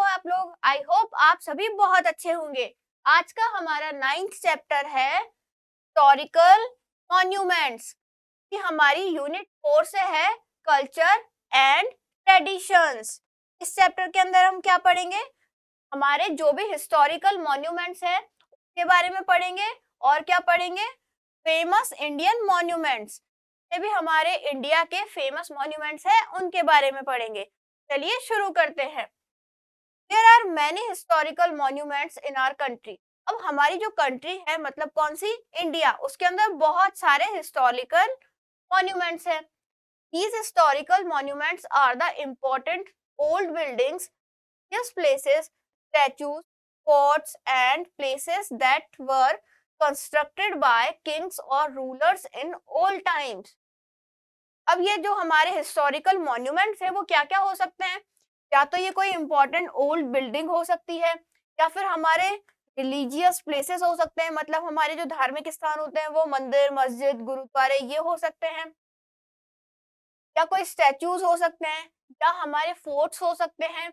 आप लोग? I hope आप सभी बहुत अच्छे होंगे। आज का हमारा 9th चैप्टर है हिस्टोरिकल मॉन्यूमेंट्स कि हमारी यूनिट 4 से है कल्चर एंड ट्रेडिशंस। इस चैप्टर के अंदर हम क्या पढ़ेंगे? हमारे जो भी हिस्टोरिकल मॉन्यूमेंट्स है उसके बारे में पढ़ेंगे। और क्या पढ़ेंगे? फेमस इंडियन मॉन्यूमेंट्स, ये भी हमारे इंडिया के फेमस मॉन्यूमेंट्स है उनके बारे में पढ़ेंगे। चलिए शुरू करते हैं। There are many historical monuments in our country. अब हमारी जो कंट्री है मतलब कौन सी? इंडिया, उसके अंदर बहुत सारे हिस्टोरिकल मॉन्यूमेंट्स हैं। These historical monuments are the important old buildings, these places, statues, forts and places that were constructed by kings or rulers in old times. अब ये जो हमारे हिस्टोरिकल मॉन्यूमेंट्स है वो क्या क्या हो सकते हैं? या तो ये कोई इम्पोर्टेंट ओल्ड बिल्डिंग हो सकती है, या फिर हमारे रिलीजियस प्लेसेस हो सकते हैं, मतलब हमारे जो धार्मिक स्थान होते हैं वो मंदिर, मस्जिद, गुरुद्वारे ये हो सकते हैं, या कोई स्टैचूज हो सकते हैं, या हमारे फोर्ट्स हो सकते हैं,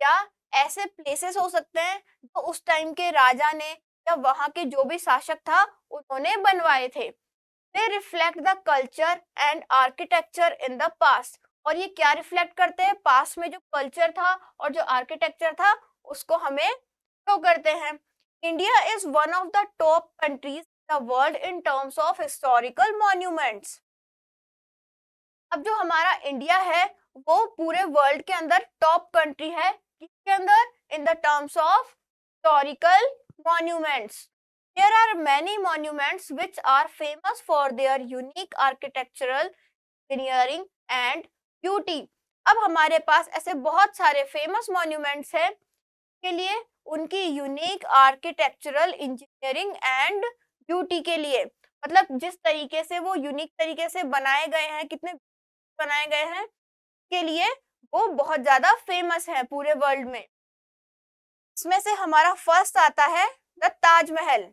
या ऐसे प्लेसेस हो सकते हैं जो उस टाइम के राजा ने या वहाँ के जो भी शासक था उन्होंने बनवाए थे। They reflect the culture and architecture in the past. और ये क्या रिफ्लेक्ट करते हैं? पास्ट में जो कल्चर था और जो आर्किटेक्चर था उसको हमें शो करते हैं। India is one of the top countries in the world in terms of historical monuments. अब जो हमारा इंडिया है वो पूरे वर्ल्ड के अंदर टॉप कंट्री है। किसके अंदर? In the terms of historical monuments. There are many monuments which are famous for their unique architectural, engineering and beauty. अब हमारे पास ऐसे बहुत सारे फेमस मॉन्यूमेंट्स हैं के लिए उनकी unique architectural, engineering and beauty के लिए, मतलब जिस तरीके से वो यूनिक तरीके से बनाए गए हैं, कितने बनाए गए हैं के लिए वो बहुत ज्यादा फेमस है पूरे वर्ल्ड में। इसमें से हमारा फर्स्ट आता है द ताजमहल।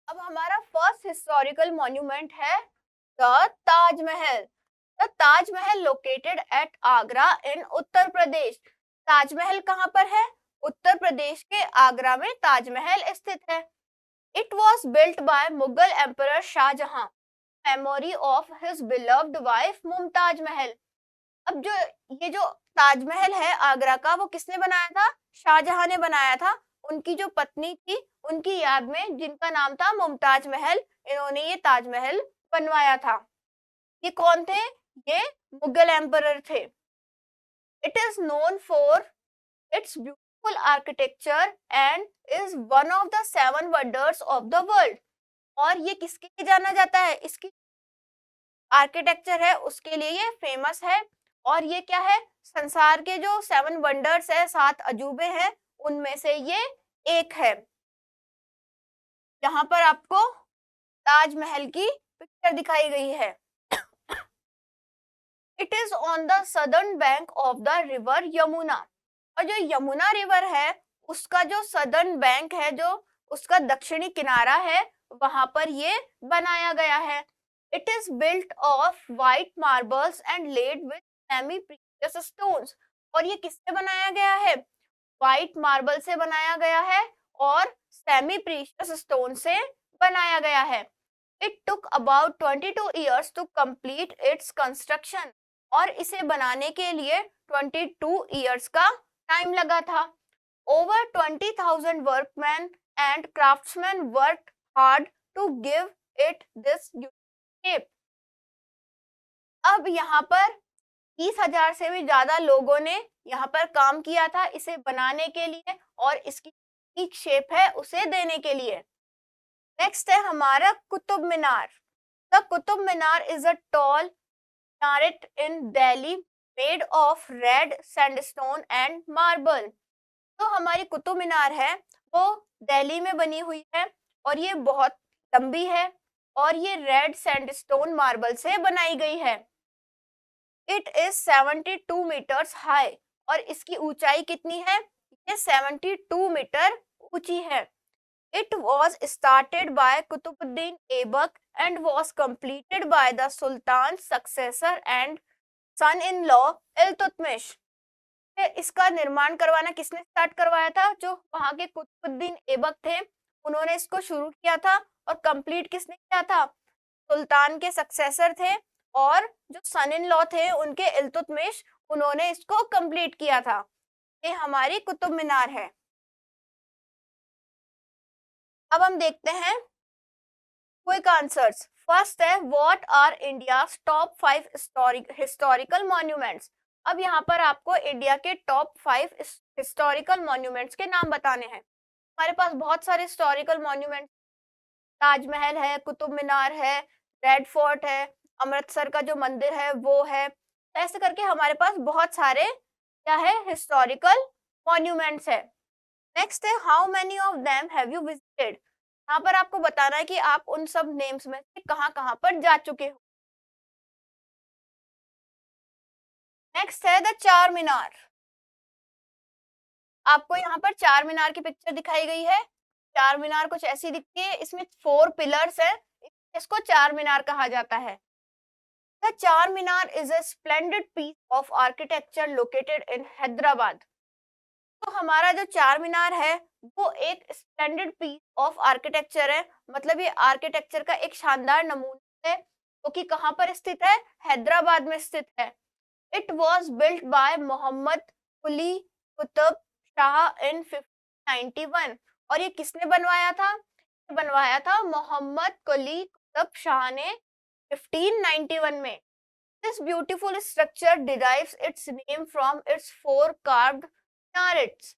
अब हमारा फर्स्ट हिस्टोरिकल मॉन्यूमेंट है the Taj Mahal. The Taj Mahal located at Agra in Uttar Pradesh. Taj Mahal कहाँ पर है? उत्तर प्रदेश के आगरा में ताजमहल स्थित है। It was built by Mughal emperor Shah Jahan, memory of his beloved wife Mumtaz Mahal. अब जो ये जो ताजमहल है आगरा का वो किसने बनाया था? शाहजहां ने बनाया था। उनकी जो पत्नी थी उनकी याद में, जिनका नाम था मुमताज महल, इन्होंने ये ताजमहल बनवाया था। ये कौन थे? ये मुगल एम्परर थे। It is known for its beautiful architecture and is one of the 7 wonders of the world. और ये किसके लिए जाना जाता है? इसकी आर्किटेक्चर है उसके लिए ये फेमस है। और ये क्या है? संसार के जो 7 वंडर्स है, 7 अजूबे हैं, उनमें से ये एक है। यहाँ पर आपको ताजमहल की पिक्चर दिखाई गई है। It is on the southern bank of the river Yamuna. और जो यमुना रिवर है उसका जो सदर्न बैंक है, जो उसका दक्षिणी किनारा है, वहां पर ये बनाया गया है। It is built of white marbles and laid with semi precious stones. और ये किससे बनाया गया है? व्हाइट मार्बल से बनाया गया है और सेमी प्रीशियस स्टोन से बनाया गया है। It took about 22 years to complete its construction. और इसे बनाने के लिए 22 years का टाइम लगा था। Over 20,000 workman and craftsman worked hard to give it this shape. अब यहाँ पर 30,000 से भी ज्यादा लोगों ने यहाँ पर काम किया था इसे बनाने के लिए और इसकी एक शेप है उसे देने के लिए। नेक्स्ट है हमारा Qutub Minar. The Qutub Minar is a tall minaret in Delhi made of red sandstone and marble। तो हमारी कुतुब मीनार है वो दिल्ली में बनी हुई है और ये बहुत लंबी है और ये रेड सैंडस्टोन मार्बल से बनाई गई है। It is 72 metres high. और इसकी ऊंचाई कितनी है? ये 72 मीटर ऊंची है। It was started by Qutbuddin Aibak and was completed by the Sultan's successor and son in law Iltutmish. इसका निर्माण करवाना किसने स्टार्ट करवाया था? जो वहां के कुतुबुद्दीन ऐबक थे, उन्होंने इसको शुरू किया था। और कंप्लीट किसने किया था? सुल्तान के सक्सेसर थे, और जो सन इन लॉ थे उनके इल्तुतमिश, उन्होंने इसको कंप्लीट किया था। ये हमारी कुतुब मीनार है। अब हम देखते हैं क्विक आंसर्स। फर्स्ट है, what are India's top 5 historical monuments. अब यहाँ पर आपको इंडिया के टॉप 5 हिस्टोरिकल मॉन्यूमेंट्स के नाम बताने हैं। हमारे पास बहुत सारे हिस्टोरिकल मॉन्यूमेंट, ताजमहल है, कुतुब मीनार है, रेड फोर्ट है, अमृतसर का जो मंदिर है वो है। ऐसे करके हमारे पास बहुत सारे क्या है, हिस्टोरिकल मॉन्यूमेंट्स है। नेक्स्ट है, how many of them have you visited. यहाँ पर आपको बताना है कि आप उन सब नेम्स में से कहाँ पर जा चुके हो। नेक्स्ट है द चार मीनार। आपको यहाँ पर चार मीनार की पिक्चर दिखाई गई है। चार मीनार कुछ ऐसी दिखती है, इसमें 4 पिलर्स है, इसको चार मीनार कहा जाता है। The Char Minar is a splendid piece of architecture located in Hyderabad. तो हमारा जो चार मीनार है वो एक स्प्लेंडेड पीस ऑफ आर्किटेक्चर है, मतलब ये आर्किटेक्चर का एक शानदार नमूना है, जो कि कहाँ पर स्थित है? हैदराबाद में स्थित है। It was built by Mohammed Quli Qutub Shah in 1591। और ये किसने बनवाया था? बनवाया था मोहम्मद कुली कुतुब शाह ने 1591 में। This beautiful structure derives its name from its 4 carved minarets।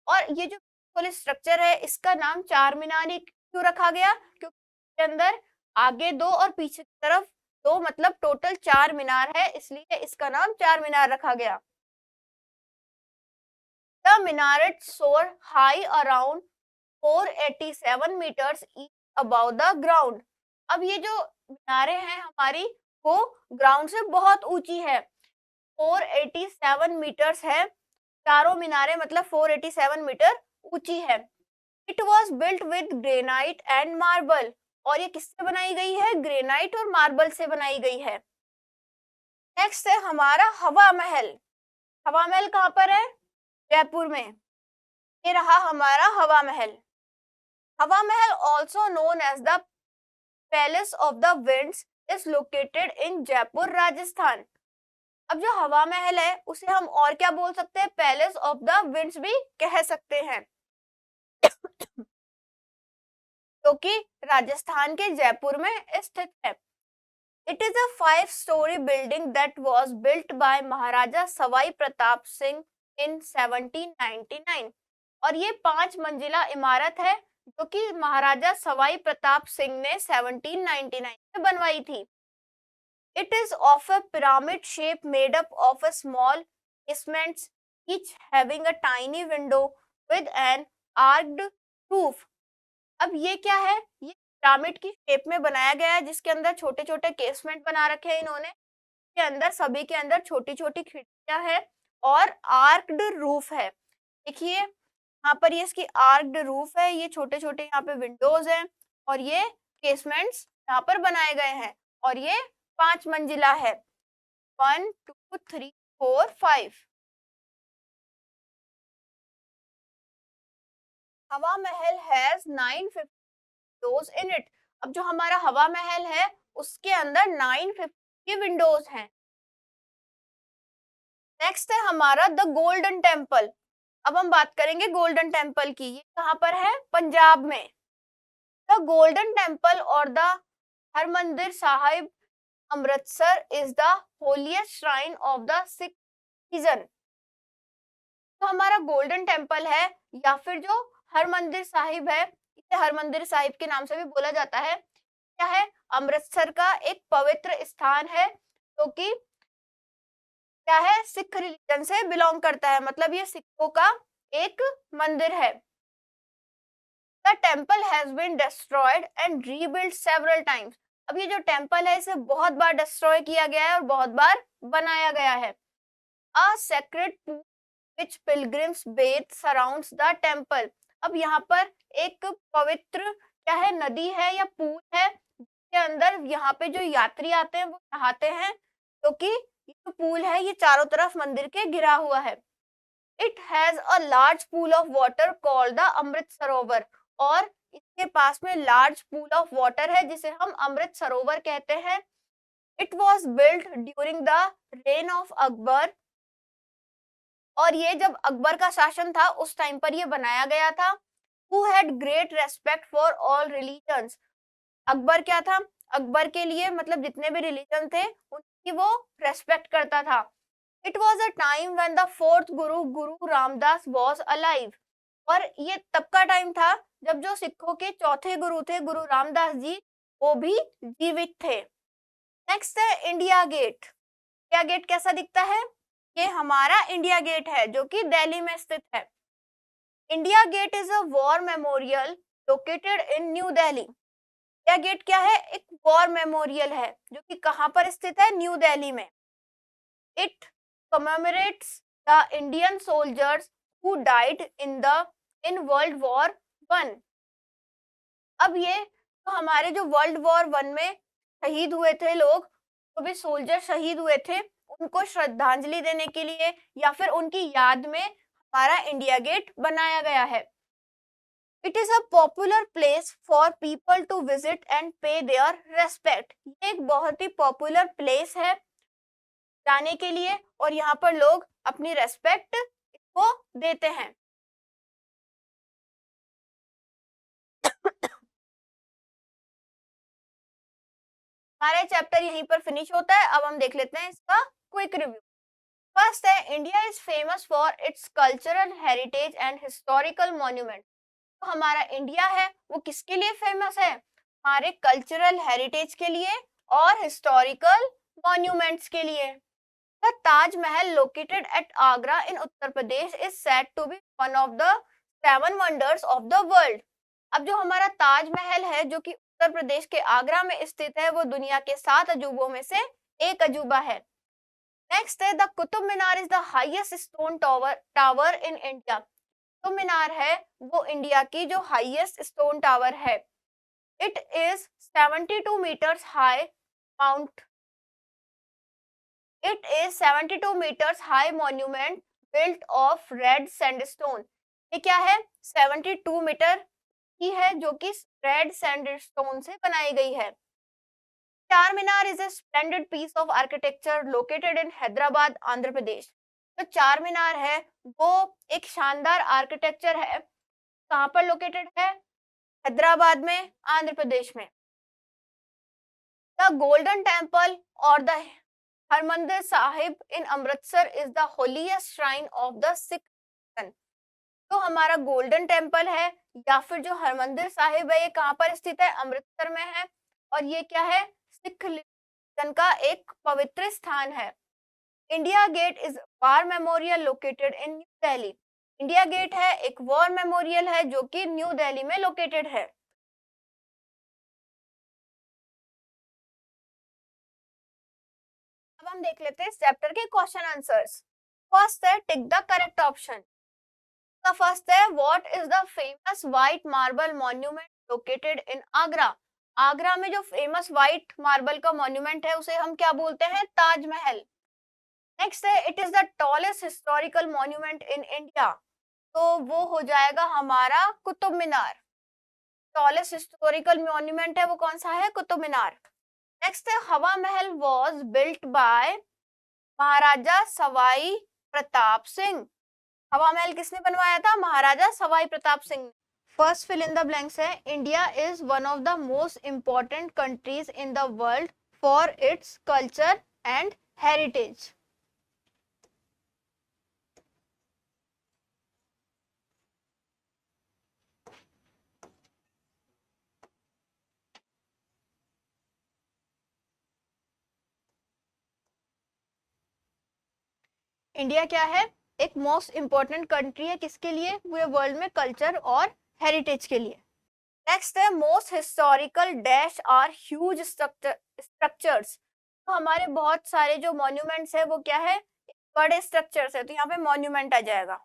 और ये जो beautiful structure है, इसका नाम चार मीनार क्यों रखा गया? क्योंकि इसके अंदर आगे 2 और पीछे की तरफ 2, मतलब टोटल 4 मीनार है, इसलिए इसका नाम चार मीनार रखा गया। The minarets soar high around 487 meters each above the ground। अब ये जो मीनारें हैं हमारी, वो ग्राउंड से बहुत ऊंची है, 487 मीटर्स है। चारों मीनारें मतलब 487 मीटर ऊंची है। It was built with granite and marble. और ये किससे बनाई गई है? ग्रेनाइट और मार्बल से बनाई गई है। नेक्स्ट है हमारा हवा महल। हवा महल कहाँ पर है? जयपुर में। ये रहा हमारा हवा Mahal. Hawa Mahal also known as the palace of the winds is located in Jaipur Rajasthan. अब जो हवा महल है उसे हम और क्या बोल सकते हैं? पैलेस ऑफ द विंड्स भी कह सकते हैं, क्योंकि राजस्थान के जयपुर में स्थित है। It is a 5-story building that was built by Maharaja Sawai Pratap Singh in 1799। और ये 5 मंजिला इमारत है, जो कि महाराजा सवाई प्रताप सिंह ने 1799 में बनवाई थी। It is of a pyramid shape made up of a small casements, each having a tiny window with an arched roof। अब ये क्या है? ये पिरामिड की शेप में बनाया गया है, जिसके अंदर छोटे छोटे केसमेंट बना रखे हैं इन्होंने। के अंदर सभी के अंदर छोटी छोटी खिड़कियां हैं और आर्क्ड रूफ है। देखिए यहाँ पर ये इसकी आर्क्ड रूफ है, ये छोटे छोटे यहाँ पे विंडोज हैं और ये केसमेंट्स यहाँ पर बनाए गए हैं। और ये 5 मंजिला है, 1 2 3 4 5। हवा महल हैज 950 विंडोज इन इट। अब जो हमारा हवा महल है उसके अंदर 950 विंडोज हैं। नेक्स्ट है हमारा द गोल्डन टेम्पल। अब हम बात करेंगे गोल्डन टेम्पल की। ये कहाँ पर है? पंजाब में। द गोल्डन टेम्पल और the Harmandir Sahib Amritsar is the holiest shrine of the Sikh religion. तो हमारा गोल्डन टेम्पल है या फिर जो हरमंदिर साहिब है, इसे हरमंदिर साहिब के नाम से भी बोला जाता है। क्या है? अमृतसर का एक पवित्र स्थान है, जो कि क्या है? सिख रिलीजन से बिलोंग करता है, मतलब ये सिखों का एक मंदिर है। The temple has been destroyed and rebuilt several times। अब ये जो टेम्पल है इसे बहुत बार डिस्ट्रॉय किया गया है और बहुत बार बनाया गया है। A sacred pool which pilgrims bathe surrounds the temple। अब यहाँ पर एक पवित्र क्या है? नदी है या पूल है, जिसके अंदर यहाँ पे जो यात्री आते हैं वो नहाते हैं, जो कि ये जो पूल है ये चारों तरफ मंदिर के घिरा हुआ है। It has a large pool of water called the Amrit Sarovar, और इसके पास में लार्ज पूल ऑफ वाटर है जिसे हम अमृत सरोवर कहते हैं। It was built during the rain of Akbar, और ये जब अकबर का शासन था उस टाइम पर ये बनाया गया था। Who had great respect for all religions, Akbar क्या था, अकबर के लिए मतलब जितने भी रिलीजन थे उनकी वो रेस्पेक्ट करता था। It was a time when the fourth Guru Guru Ramdas was alive, और ये तब का टाइम था जब जो सिखों के चौथे गुरु थे गुरु रामदास जी, वो भी जीवित थे। नेक्स्ट है इंडिया गेट। इंडिया गेट कैसा दिखता है, ये हमारा इंडिया गेट है जो कि दिल्ली में स्थित है। India Gate is a war memorial located in New Delhi. India Gate क्या है, एक वॉर मेमोरियल है जो कि कहाँ पर स्थित है, न्यू दिल्ली में। It commemorates the Indian soldiers who died in World War One. अब ये तो हमारे जो वर्ल्ड वॉर वन में शहीद हुए थे लोग, जो भी सोल्जर शहीद हुए थे उनको श्रद्धांजलि देने के लिए या फिर उनकी याद में हमारा इंडिया गेट बनाया गया है। It is a popular place for people to visit and pay their respect. ये एक बहुत ही पॉपुलर प्लेस है जाने के लिए, और यहाँ पर लोग अपनी रेस्पेक्ट इसको देते हैं। हमारा चैप्टर यहीं पर फिनिश होता है। अब हम देख लेते हैं इसका क्विक रिव्यू। फर्स्ट है, India is famous for its cultural heritage and historical monument. तो हमारा इंडिया है वो किसके लिए फेमस है, हमारे कल्चरल हेरिटेज के लिए और हिस्टोरिकल मॉन्यूमेंट्स के लिए। The Taj Mahal located at Agra in Uttar Pradesh is said to be one of the 7 wonders of the world. अब जो हमारा ताज महल है जो कि उत्तर प्रदेश के आगरा में स्थित है वो दुनिया के 7 अजूबों में से एक अजूबा है। नेक्स्ट है, the Qutub Minar is the highest stone tower in India. Qutub Minar है वो इंडिया की जो हाईएस्ट स्टोन टावर है। इट इज 72 meters high माउंट It is 72 meters high monument built of red sandstone. ये क्या है, 72 मीटर की है जो कि रेड सैंडस्टोन से बनाई गई है। Char Minar is a splendid piece of architecture located in Hyderabad, Andhra Pradesh. तो चार मीनार है वो एक शानदार आर्किटेक्चर है, कहाँ पर लोकेटेड है, हैदराबाद में, आंध्र प्रदेश में। द गोल्डन टेम्पल और the Harmandir Sahib in Amritsar is the holiest shrine of the Sikh religion. तो हमारा गोल्डन टेम्पल है या फिर जो हरमंदिर साहिब है ये कहाँ पर स्थित है, अमृतसर में है, और ये क्या है, सिख रिलीजन का एक पवित्र स्थान है। India Gate is war memorial located in New Delhi. India Gate है एक वॉर मेमोरियल है जो कि न्यू दिल्ली में लोकेटेड है। अब हम देख लेते हैं इस चैप्टर के क्वेश्चन आंसर्स। फर्स्ट है, tick the correct option. The first है, what is the famous white marble monument located in Agra? Agra में जो फेमस व्हाइट मार्बल का मॉन्यूमेंट है उसे हम क्या बोलते हैं, ताजमहल। नेक्स्ट है, it is the tallest historical monument in India. तो वो हो जाएगा हमारा कुतुब मीनार। टॉलेस्ट हिस्टोरिकल मॉन्यूमेंट है वो कौन सा है, कुतुब मीनार। नेक्स्ट है, Hawa Mahal was built by Maharaja Sawai Pratap Singh. Hawa Mahal किसने बनवाया था, Maharaja Sawai Pratap Singh. First fill in the blanks है, India is one of the most important countries in the world for its culture and heritage. India क्या है, एक मोस्ट इम्पोर्टेंट कंट्री है किसके लिए, पूरे वर्ल्ड में कल्चर और हेरिटेज के लिए। नेक्स्ट है, most historical dash are huge structures. तो हमारे बहुत सारे जो मॉन्यूमेंट्स है वो क्या है, बड़े स्ट्रक्चर्स है, तो यहाँ पे मॉन्यूमेंट आ जाएगा।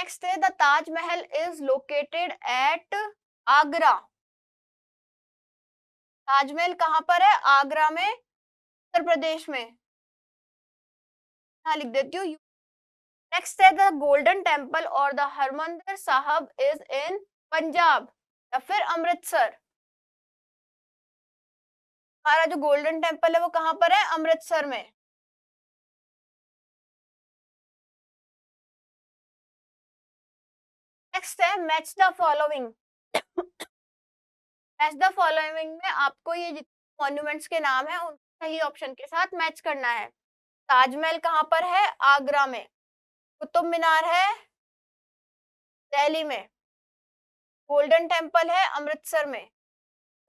नेक्स्ट है the Taj Mahal is located at Agra. Taj Mahal कहाँ पर है? आगरा में, उत्तर प्रदेश में। हाँ लिख देती हूँ। नेक्स्ट है द गोल्डन टेम्पल और द हरमंदिर साहब इज इन पंजाब या फिर अमृतसर। हमारा जो गोल्डन टेम्पल है वो कहाँ पर है? अमृतसर में। नेक्स्ट है match the following. Match the following में आपको ये जितने मॉन्यूमेंट्स के नाम है उन सही ऑप्शन के साथ मैच करना है। ताजमहल कहाँ पर है? आगरा में। कुतुब मीनार है दिल्ली में। गोल्डन टेम्पल है अमृतसर में।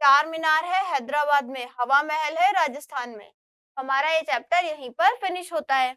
चार मीनार है हैदराबाद में। हवा महल है राजस्थान में। हमारा ये चैप्टर यहीं पर फिनिश होता है।